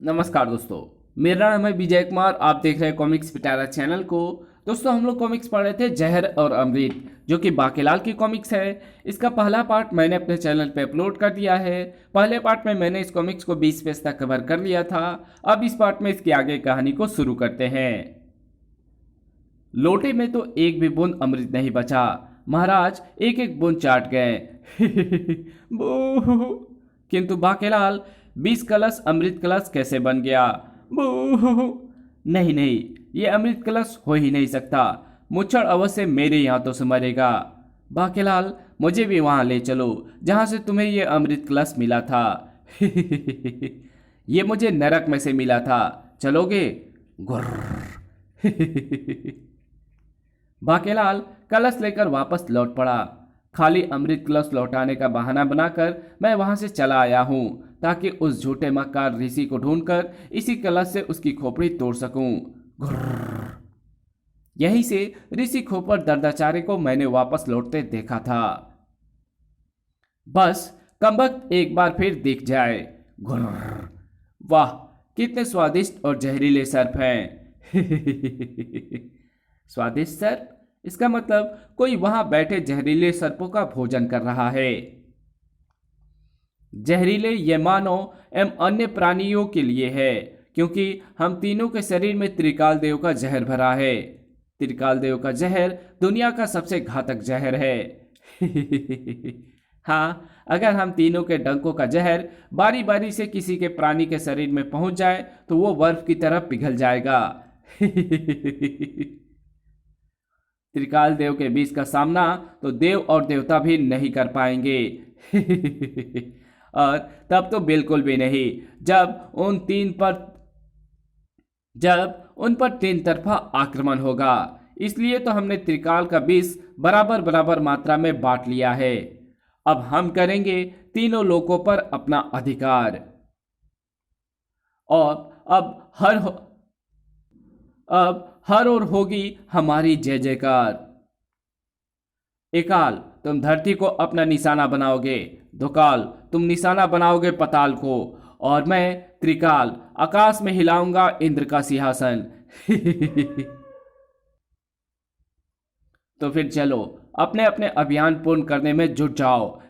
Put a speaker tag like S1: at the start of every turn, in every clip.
S1: नमस्कार दोस्तों। मेरा नाम है विजय कुमार। आप देख रहे हैं कॉमिक्स पिटारा चैनल को। दोस्तों, हम लोग कॉमिक्स पढ़ रहे थे जहर और अमृत, जो कि बाकेलाल की कॉमिक्स है। इसका पहला पार्ट मैंने अपने चैनल पे अपलोड कर दिया है। पहले पार्ट में मैंने इस कॉमिक्स को 20 पेज तक कवर कर लिया था। अब इस पार्ट में इसकी आगे कहानी को शुरू करते हैं। लोटे में तो एक भी बूंद अमृत नहीं बचा। महाराज एक एक बूंद चाट गए। बू। किंतु बाकेलाल 20 कलश अमृत कलश कैसे बन गया? बू। नहीं नहीं, ये अमृत कलश हो ही नहीं सकता। मुच्छड़ अवश्य मेरे यहाँ तो मरेगा। बाकेलाल, मुझे भी वहां ले चलो जहां से तुम्हें ये अमृत कलश मिला था। ये मुझे नरक में से मिला था। चलोगे? गुर्र। बाकेलाल कलश लेकर वापस लौट पड़ा। खाली अमृत कलश लौटाने का बहाना बनाकर मैं वहां से चला आया हूं, ताकि उस झूठे मक्कार ऋषि को ढूंढकर इसी कलश से उसकी खोपड़ी तोड़ सकूं। घुर्र। यहीं से ऋषि खोपड़ दर्दाचार्य को मैंने वापस लौटते देखा था। बस कमबख्त एक बार फिर दिख जाए। घुर्र। वाह, कितने स्वादिष्ट और जहरीले सर्प हैं। स्वादिष्ट सर्प? इसका मतलब कोई वहां बैठे जहरीले सर्पों का भोजन कर रहा है। जहरीले ये मानव एवं अन्य प्राणियों के लिए है, क्योंकि हम तीनों के शरीर में त्रिकाल देव का जहर भरा है। त्रिकाल देव का जहर दुनिया का सबसे घातक जहर है। हाँ, अगर हम तीनों के डंकों का जहर बारी बारी से किसी के प्राणी के शरीर में पहुंच जाए तो वो बर्फ की तरह पिघल जाएगा। त्रिकाल देव के बीच का सामना तो देव और देवता भी नहीं कर पाएंगे। और तब तो बिल्कुल भी नहीं, जब उन पर तीन तरफा आक्रमण होगा। इसलिए तो हमने त्रिकाल का विष बराबर बराबर मात्रा में बांट लिया है। अब हम करेंगे तीनों लोकों पर अपना अधिकार। और अब हर ओर होगी हमारी जय जयकार। एकाल, तुम धरती को अपना निशाना बनाओगे। दोकाल, तुम निशाना बनाओगे पताल को। और मैं त्रिकाल आकाश में हिलाऊंगा इंद्र का सिंहासन। तो फिर चलो अपने अपने अभियान पूर्ण करने में जुट जाओ।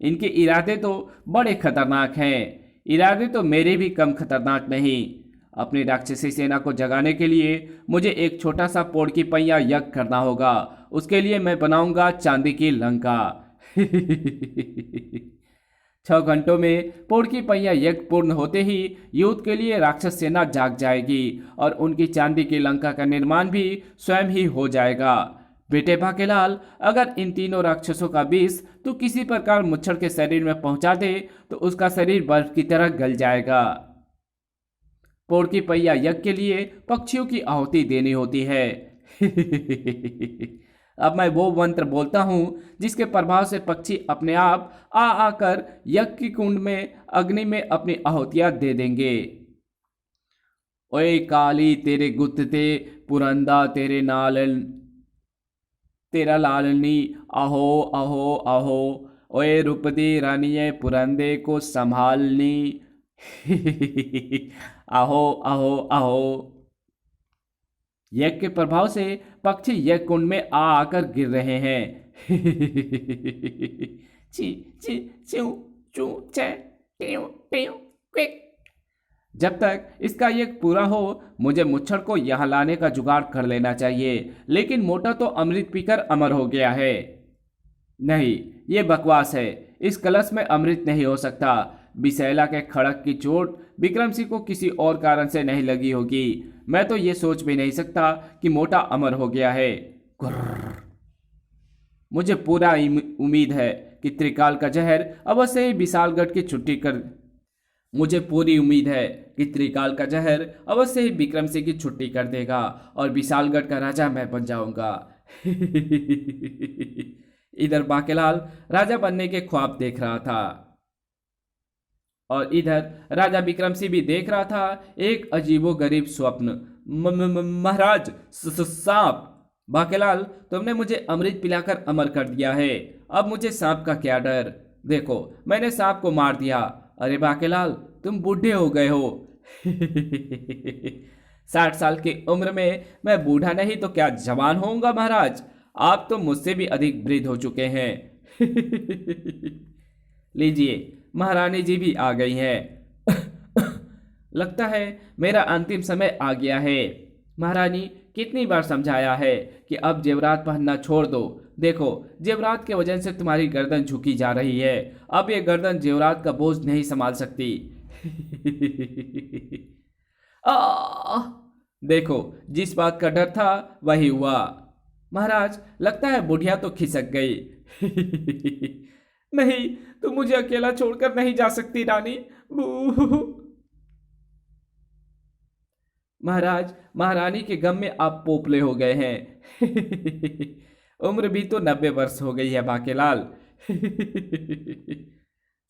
S1: इनके इरादे तो बड़े खतरनाक हैं। इरादे तो मेरे भी कम खतरनाक नहीं। अपनी राक्षसी सेना को जगाने के लिए मुझे एक छोटा सा पोड़ की पहिया यज्ञ करना होगा। उसके लिए मैं बनाऊंगा चांदी की लंका। 6 घंटों में पोड़ की पहिया यज्ञ पूर्ण होते ही युद्ध के लिए राक्षस सेना जाग जाएगी और उनकी चांदी की लंका का निर्माण भी स्वयं ही हो जाएगा। बेटे बाकेलाल, अगर इन तीनों राक्षसों का विष तू किसी प्रकार मुच्छड़ के शरीर में पहुंचा दे तो उसका शरीर बर्फ की तरह गल जाएगा। पोड़ की पहिया यज्ञ के लिए पक्षियों की आहुति देनी होती है। अब मैं वो मंत्र बोलता हूं जिसके प्रभाव से पक्षी अपने आप आकर यज्ञ की कुंड में अग्नि में अपनी आहुतियां दे देंगे। ओए काली तेरे गुत्ते पुरंदा तेरा लालनी आहो आहो आहो। ओए रूपदी रानिये पुरंदे को संभालनी। आहो आहो आहो। यज्ञ के प्रभाव से पक्षी यज्ञ कुंड में आकर गिर रहे हैं। ची ची चू चू चे टेउ टेउ क्विक। जब तक इसका यज्ञ पूरा हो मुझे मुच्छड़ को यहां लाने का जुगाड़ कर लेना चाहिए। लेकिन मोटा तो अमृत पीकर अमर हो गया है। नहीं, ये बकवास है। इस कलश में अमृत नहीं हो सकता। बिसैला के खड़क की चोट विक्रम सिंह को किसी और कारण से नहीं लगी होगी। मैं तो ये सोच भी नहीं सकता कि मोटा अमर हो गया है। मुझे पूरा उम्मीद है कि त्रिकाल का जहर अवश्य ही विशालगढ़ की छुट्टी कर मुझे पूरी उम्मीद है कि त्रिकाल का जहर अवश्य ही विक्रम सिंह की छुट्टी कर देगा और विशालगढ़ का राजा मैं बन जाऊंगा। इधर बाकेलाल राजा बनने के ख्वाब देख रहा था और इधर राजा विक्रम सिंह भी देख रहा था एक अजीबो गरीब स्वप्न। महाराज, सांप। बाकेलाल, तुमने मुझे अमृत पिलाकर अमर कर दिया है। अब मुझे सांप का क्या डर। देखो, मैंने सांप को मार दिया। अरे बाकेलाल, तुम बूढ़े हो गए हो। 60 साल की उम्र में मैं बूढ़ा नहीं तो क्या जवान होऊंगा महाराज। आप तो मुझसे भी अधिक वृद्ध हो चुके हैं। लीजिए, महारानी जी भी आ गई हैं। लगता है मेरा अंतिम समय आ गया है। महारानी, कितनी बार समझाया है कि अब जेवरात पहनना छोड़ दो। देखो, जेवरात के वजन से तुम्हारी गर्दन झुकी जा रही है। अब ये गर्दन जेवरात का बोझ नहीं संभाल सकती। आ! देखो, जिस बात का डर था वही हुआ। महाराज, लगता है बुढ़िया तो खिसक गई। नहीं, तुम मुझे अकेला छोड़कर नहीं जा सकती रानी। बू। महाराज, महारानी के गम में आप पोपले हो गए हैं। उम्र भी तो 90 वर्ष हो गई है बाकेलाल।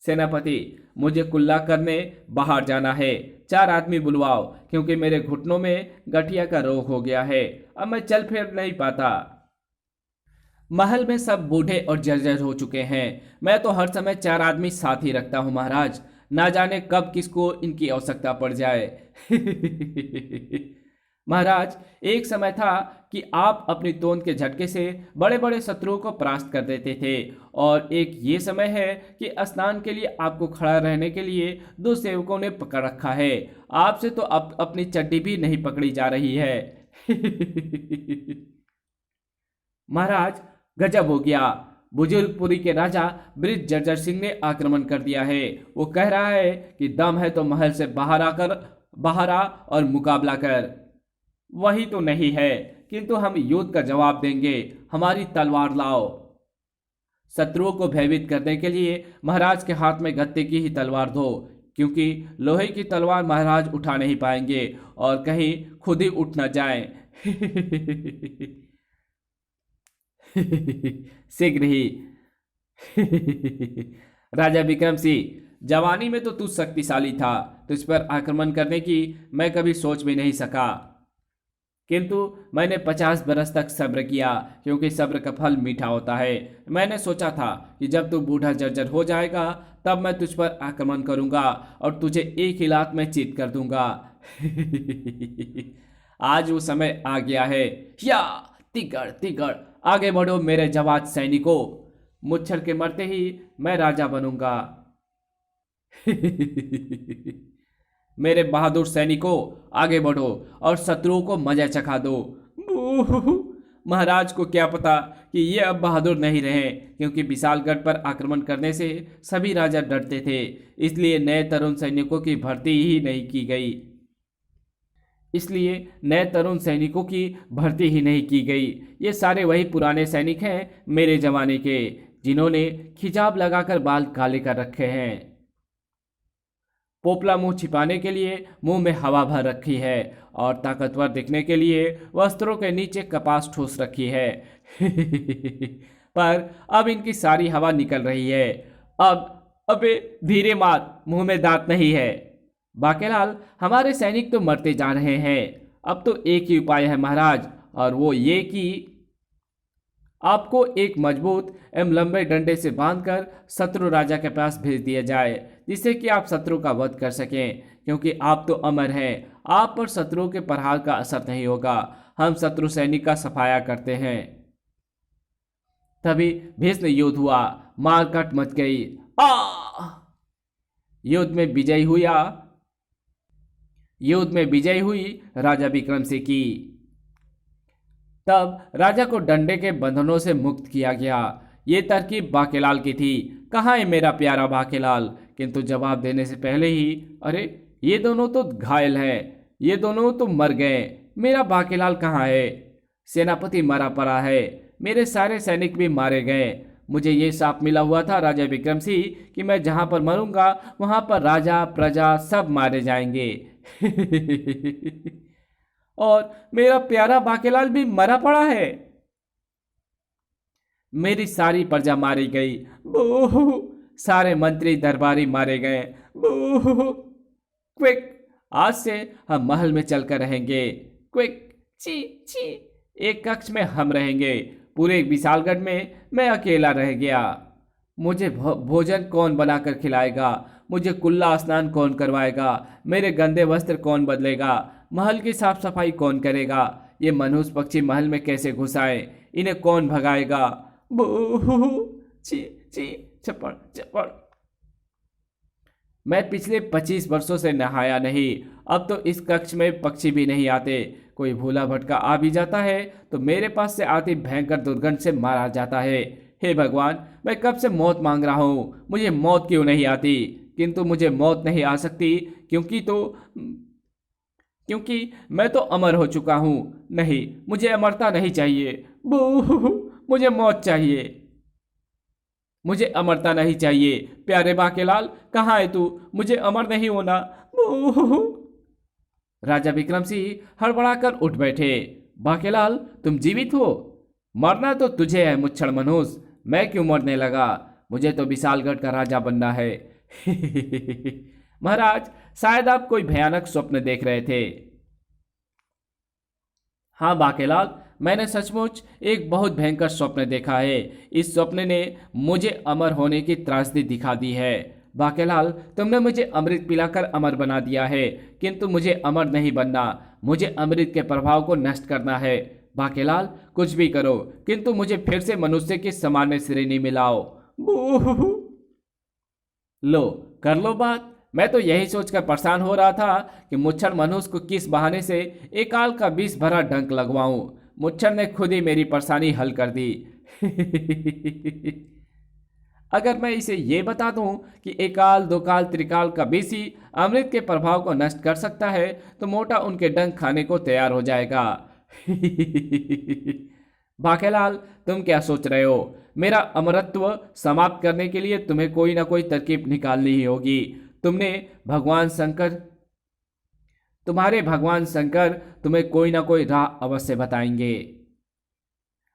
S1: सेनापति, मुझे कुल्ला करने बाहर जाना है। 4 आदमी बुलवाओ, क्योंकि मेरे घुटनों में गठिया का रोग हो गया है। अब मैं चल फिर नहीं पाता। महल में सब बूढ़े और जर्जर हो चुके हैं। मैं तो हर समय 4 आदमी साथ ही रखता हूं महाराज। ना जाने कब किसको इनकी आवश्यकता पड़ जाए। महाराज, एक समय था कि आप अपनी तोंद के झटके से बड़े बड़े शत्रुओं को परास्त कर देते थे, और एक ये समय है कि स्नान के लिए आपको खड़ा रहने के लिए 2 सेवकों ने पकड़ रखा है। आपसे तो अब अपनी चड्डी भी नहीं पकड़ी जा रही है। महाराज, गजब हो गया। बुजुर्गपुरी के राजा वृद्ध जर्जर सिंह ने आक्रमण कर दिया है। वो कह रहा है कि दम है तो महल से बाहर आ और मुकाबला कर। वही तो नहीं है, किंतु हम युद्ध का जवाब देंगे। हमारी तलवार लाओ। शत्रुओं को भयभीत करने के लिए महाराज के हाथ में गत्ते की ही तलवार दो, क्योंकि लोहे की तलवार महाराज उठा नहीं पाएंगे और कहीं खुद ही उठ न जाएं। शीघ्र ही। राजा विक्रम सिंह, जवानी में तो तू शक्तिशाली था। तुझ पर आक्रमण करने की मैं कभी सोच भी नहीं सका, किंतु मैंने 50 बरस तक सब्र किया, क्योंकि सब्र का फल मीठा होता है। मैंने सोचा था कि जब तू बूढ़ा जर्जर हो जाएगा तब मैं तुझ पर आक्रमण करूंगा और तुझे एक ही लात में चीत कर दूंगा। आज वो समय आ गया है। या तिगड़ तिगड़, आगे बढ़ो मेरे जवान सैनिकों। मुच्छर के मरते ही मैं राजा बनूंगा। मेरे बहादुर सैनिकों, आगे बढ़ो और शत्रुओं को मजा चखा दो। महाराज को क्या पता कि ये अब बहादुर नहीं रहे, क्योंकि विशालगढ़ पर आक्रमण करने से सभी राजा डरते थे। इसलिए नए तरुण सैनिकों की भर्ती ही नहीं की गई। ये सारे वही पुराने सैनिक हैं मेरे जमाने के, जिन्होंने खिजाब लगाकर बाल काले कर रखे हैं, पोपला मुंह छिपाने के लिए मुंह में हवा भर रखी है, और ताकतवर दिखने के लिए वस्त्रों के नीचे कपास ठूस रखी है। पर अब इनकी सारी हवा निकल रही है। अबे धीरे मार, मुंह में दांत नहीं है। बाकेलाल, हमारे सैनिक तो मरते जा रहे हैं। अब तो एक ही उपाय है महाराज, और वो ये कि आपको एक मजबूत एवं लंबे डंडे से बांधकर शत्रु राजा के पास भेज दिया जाए, जिससे कि आप शत्रु का वध कर सकें, क्योंकि आप तो अमर हैं। आप पर शत्रुओं के प्रहार का असर नहीं होगा। हम शत्रु सैनिक का सफाया करते हैं। तभी भीषण युद्ध हुआ, मारकाट मच गई। युद्ध में विजय हुई राजा विक्रम सिंह की। तब राजा को डंडे के बंधनों से मुक्त किया गया। ये तरकीब बाकेलाल की थी। कहाँ है मेरा प्यारा बाकेलाल? किंतु जवाब देने से पहले ही, अरे ये दोनों तो घायल हैं, ये दोनों तो मर गए। मेरा बाकेलाल कहाँ है? सेनापति मरा पड़ा है, मेरे सारे सैनिक भी मारे गए। मुझे ये साप मिला हुआ था राजा विक्रम सिंह कि मैं जहां पर मरूंगा वहां पर राजा प्रजा सब मारे जाएंगे। और मेरा प्यारा बाकेलाल भी मरा पड़ा है। मेरी सारी प्रजा मारी गई। बूह! सारे मंत्री दरबारी मारे गए। बूह! क्विक! आज से हम महल में चलकर रहेंगे। क्विक! ची ची! एक कक्ष में हम रहेंगे। पूरे विशालगढ़ में मैं अकेला रह गया। मुझे भोजन कौन बनाकर खिलाएगा? मुझे कुल्ला स्नान कौन करवाएगा? मेरे गंदे वस्त्र कौन बदलेगा? महल की साफ सफाई कौन करेगा? ये मनहूस पक्षी महल में कैसे घुस आए? इन्हें कौन भगाएगा? बू, ची ची, चपड़ चपड़। मैं पिछले 25 वर्षों से नहाया नहीं। अब तो इस कक्ष में पक्षी भी नहीं आते। कोई भूला भटका आ भी जाता है तो मेरे पास से आती भयंकर दुर्गंध से मारा जाता है। हे भगवान, मैं कब से मौत मांग रहा हूँ, मुझे मौत क्यों नहीं आती? किंतु मुझे मौत नहीं आ सकती क्योंकि मैं तो अमर हो चुका हूँ। नहीं, मुझे अमरता नहीं चाहिए। बू, मुझे मौत चाहिए। मुझे अमरता नहीं चाहिए। प्यारे बाकेलाल, कहाँ है तू? मुझे अमर नहीं होना। राजा विक्रम सिंह हड़बड़ाकर उठ बैठे। बाकेलाल, तुम जीवित हो? मरना तो तुझे है मुच्छड़ मनहूस, मैं क्यों मरने लगा? मुझे तो विशालगढ़ का राजा बनना है। महाराज, शायद आप कोई भयानक स्वप्न देख रहे थे। हाँ बाकेलाल, मैंने सचमुच एक बहुत भयंकर स्वप्न देखा है। इस स्वप्न ने मुझे अमर होने की त्रासदी दिखा दी है। बाकेलाल, तुमने मुझे अमृत पिलाकर अमर बना दिया है, किंतु मुझे अमर नहीं बनना। मुझे अमृत के प्रभाव को नष्ट करना है। बाकेलाल, कुछ भी करो, किंतु मुझे फिर से मनुष्य की सामान्य श्रेणी में लाओ। लो, कर लो बात। मैं तो यही सोचकर परेशान हो रहा था कि मुच्छर मनुष्य को किस बहाने से एकाल का विष भरा डंक लगवाऊं। मुच्छर ने खुद ही मेरी परेशानी हल कर दी। अगर मैं इसे ये बता दूं कि एकाल दोकाल त्रिकाल का विष ही अमृत के प्रभाव को नष्ट कर सकता है तो मोटा उनके डंक खाने को तैयार हो जाएगा। बाकेलाल, तुम क्या सोच रहे हो? मेरा अमरत्व समाप्त करने के लिए तुम्हें कोई ना कोई तरकीब निकालनी ही होगी। तुम्हारे भगवान शंकर तुम्हें कोई ना कोई राह अवश्य बताएंगे।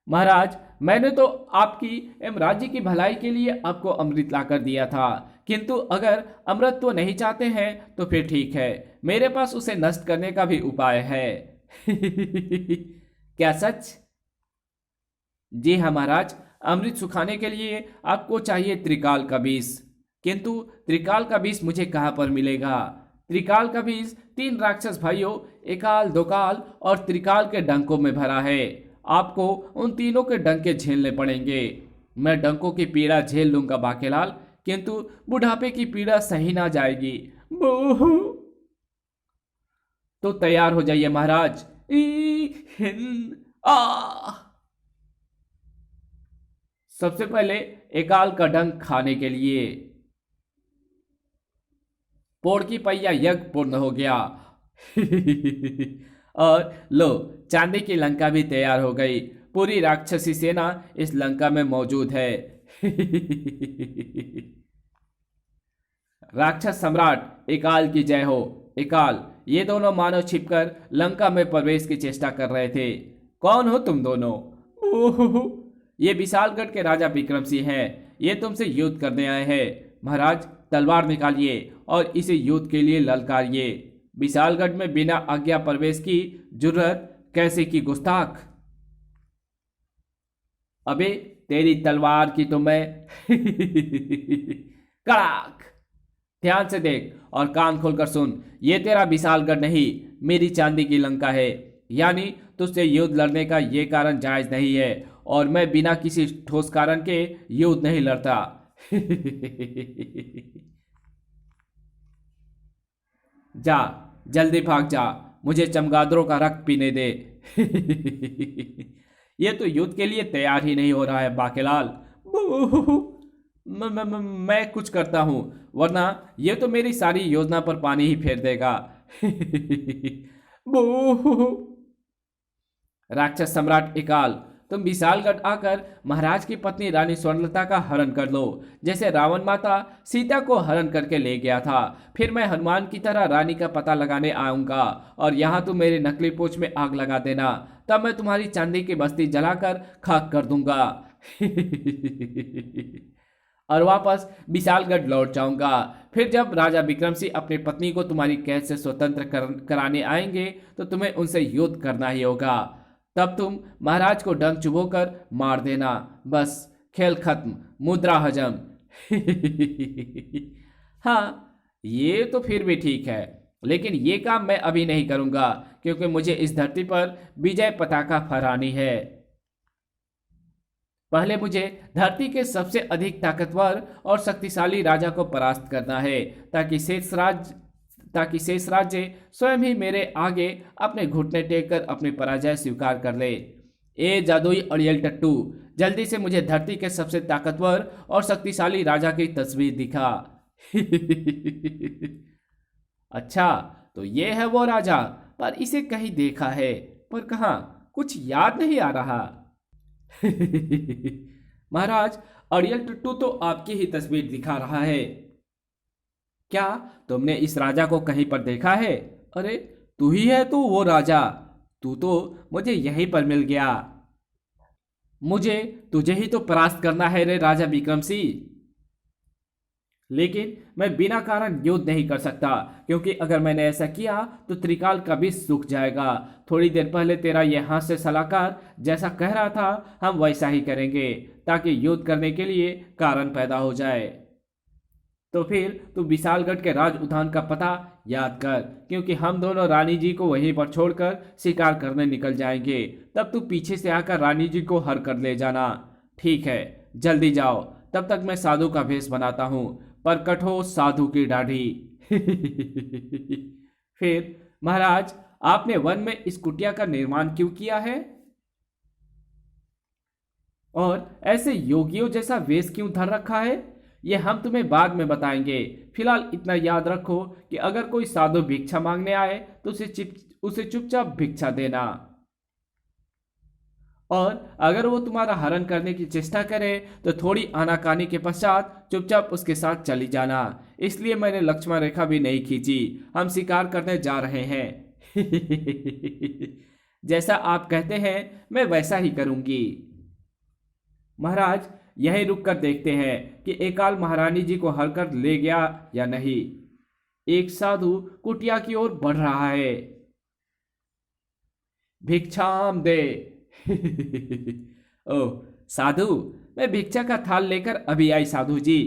S1: महाराज, मैंने तो आपकी एवं राज्य की भलाई के लिए आपको अमृत लाकर दिया था, किंतु अगर अमृतत्व नहीं चाहते हैं तो फिर ठीक है, मेरे पास उसे नष्ट करने का भी उपाय है। क्या सच? जी हाँ महाराज, अमृत सुखाने के लिए आपको चाहिए त्रिकाल का विष। किंतु त्रिकाल का विष मुझे कहाँ पर मिलेगा? त्रिकाल का विष 3 राक्षस भाइयों एकाल दोकाल और त्रिकाल के डंकों में भरा है। आपको उन तीनों के डंके झेलने पड़ेंगे। मैं डंकों की पीड़ा झेल लूंगा बाकेलाल, किंतु बुढ़ापे की पीड़ा सही ना जाएगी। तो तैयार हो जाइए महाराज। सबसे पहले एकाल का डंक खाने के लिए। पोड़ की पहिया यज्ञ पूर्ण हो गया। और लो, चांदी की लंका भी तैयार हो गई। पूरी राक्षसी सेना इस लंका में मौजूद है। राक्षस सम्राट एकाल की जय हो। एकाल, ये दोनों मानव छिपकर लंका में प्रवेश की चेष्टा कर रहे थे। कौन हो तुम दोनों? ये विशालगढ़ के राजा विक्रम सिंह हैं। ये तुमसे युद्ध करने आए हैं। महाराज, तलवार निकालिए और इसे युद्ध के लिए ललकारिए। विशालगढ़ में बिना आज्ञा प्रवेश की जुर्रत कैसे की गुस्ताख? अबे, तेरी तलवार की तो मैं कड़ाक। ध्यान से देख और कान खोलकर सुन। ये तेरा विशालगढ़ नहीं, मेरी चांदी की लंका है। यानी तुझसे युद्ध लड़ने का ये कारण जायज नहीं है और मैं बिना किसी ठोस कारण के युद्ध नहीं लड़ता। जा, जल्दी भाग जा, मुझे चमगादड़ों का रक्त पीने दे। ये तो युद्ध के लिए तैयार ही नहीं हो रहा है बाकेलाल। मैं कुछ करता हूं, वरना ये तो मेरी सारी योजना पर पानी ही फेर देगा। राक्षस सम्राट एकाल, तुम विशालगढ़ आकर महाराज की पत्नी रानी स्वर्णलता का हरण कर लो, जैसे रावण माता सीता को हरण करके ले गया था। फिर मैं हनुमान की तरह रानी का पता लगाने आऊंगा और यहाँ तुम मेरे नकली पूंछ में आग लगा देना। तब मैं तुम्हारी चांदी की बस्ती जलाकर खाक कर दूंगा। और वापस विशालगढ़ लौट जाऊंगा। फिर जब राजा विक्रम सिंह अपनी पत्नी को तुम्हारी कैद से स्वतंत्र कराने आएंगे तो तुम्हें उनसे युद्ध करना ही होगा। तब तुम महाराज को डंक चुभोकर मार देना। बस, खेल खत्म, मुद्रा हजम। हाँ, ये तो फिर भी ठीक है, लेकिन ये काम मैं अभी नहीं करूंगा, क्योंकि मुझे इस धरती पर विजय पताका फहरानी है। पहले मुझे धरती के सबसे अधिक ताकतवर और शक्तिशाली राजा को परास्त करना है, ताकि शेष राज्य स्वयं ही मेरे आगे अपने घुटने टेक कर अपनी पराजय स्वीकार कर ले। ए जादुई अड़ियल टट्टू, जल्दी से मुझे धरती के सबसे ताकतवर और शक्तिशाली राजा की तस्वीर दिखा। अच्छा, तो ये है वो राजा, पर इसे कहीं देखा है, पर कहाँ, कुछ याद नहीं आ रहा। महाराज, अड़ियल टट्टू तो आपकी ही तस्वीर दिखा रहा है। क्या तुमने इस राजा को कहीं पर देखा है? अरे, तू ही है तू वो राजा, तू तो मुझे यहीं पर मिल गया। मुझे तुझे ही तो परास्त करना है रे राजा विक्रम सिंह, लेकिन मैं बिना कारण युद्ध नहीं कर सकता, क्योंकि अगर मैंने ऐसा किया तो त्रिकाल का भी सूख जाएगा। थोड़ी देर पहले तेरा यह हास्य सलाहकार जैसा कह रहा था, हम वैसा ही करेंगे, ताकि युद्ध करने के लिए कारण पैदा हो जाए। तो फिर तू विशालगढ़ के राज उद्यान का पता याद कर, क्योंकि हम दोनों रानी जी को वहीं पर छोड़कर शिकार करने निकल जाएंगे। तब तू पीछे से आकर रानी जी को हर कर ले जाना। ठीक है, जल्दी जाओ, तब तक मैं साधु का भेष बनाता हूँ, प्रकट हो साधु की दाढ़ी। फिर महाराज, आपने वन में इस कुटिया का निर्माण क्यों किया है, और ऐसे योगियों जैसा वेश क्यों धर रखा है, ये हम तुम्हें बाद में बताएंगे। फिलहाल इतना याद रखो कि अगर कोई साधु भिक्षा मांगने आए तो उसे चुपचाप भिक्षा देना, और अगर वो तुम्हारा हरण करने की चेष्टा करे तो थोड़ी आनाकानी के पश्चात चुपचाप उसके साथ चली जाना। इसलिए मैंने लक्ष्मण रेखा भी नहीं खींची, हम शिकार करने जा रहे हैं। जैसा आप कहते हैं मैं वैसा ही करूंगी। महाराज, यहीं रुक कर देखते हैं कि एकाल महारानी जी को हर कर ले गया या नहीं। एक साधु कुटिया की ओर बढ़ रहा है। भिक्षाम दे। ओह साधु, मैं भिक्षा का थाल लेकर अभी आई साधु जी।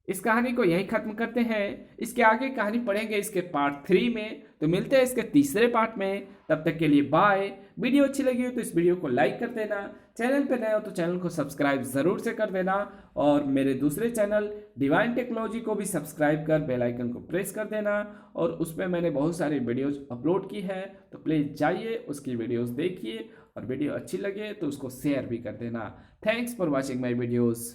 S1: इस कहानी को यही खत्म करते हैं। इसके आगे कहानी पढ़ेंगे इसके पार्ट 3 में, तो मिलते हैं इसके तीसरे पार्ट में। तब तक के लिए बाय। वीडियो अच्छी लगी हो तो इस वीडियो को लाइक कर देना, चैनल पे नए हो तो चैनल को सब्सक्राइब जरूर से कर देना, और मेरे दूसरे चैनल डिवाइन टेक्नोलॉजी को भी सब्सक्राइब कर बेल आइकन को प्रेस कर देना, और उसमें मैंने बहुत सारी वीडियोज अपलोड की है, तो प्लीज़ जाइए उसकी वीडियोज़ देखिए, और वीडियो अच्छी लगे तो उसको शेयर भी कर देना। Thanks for watching my videos.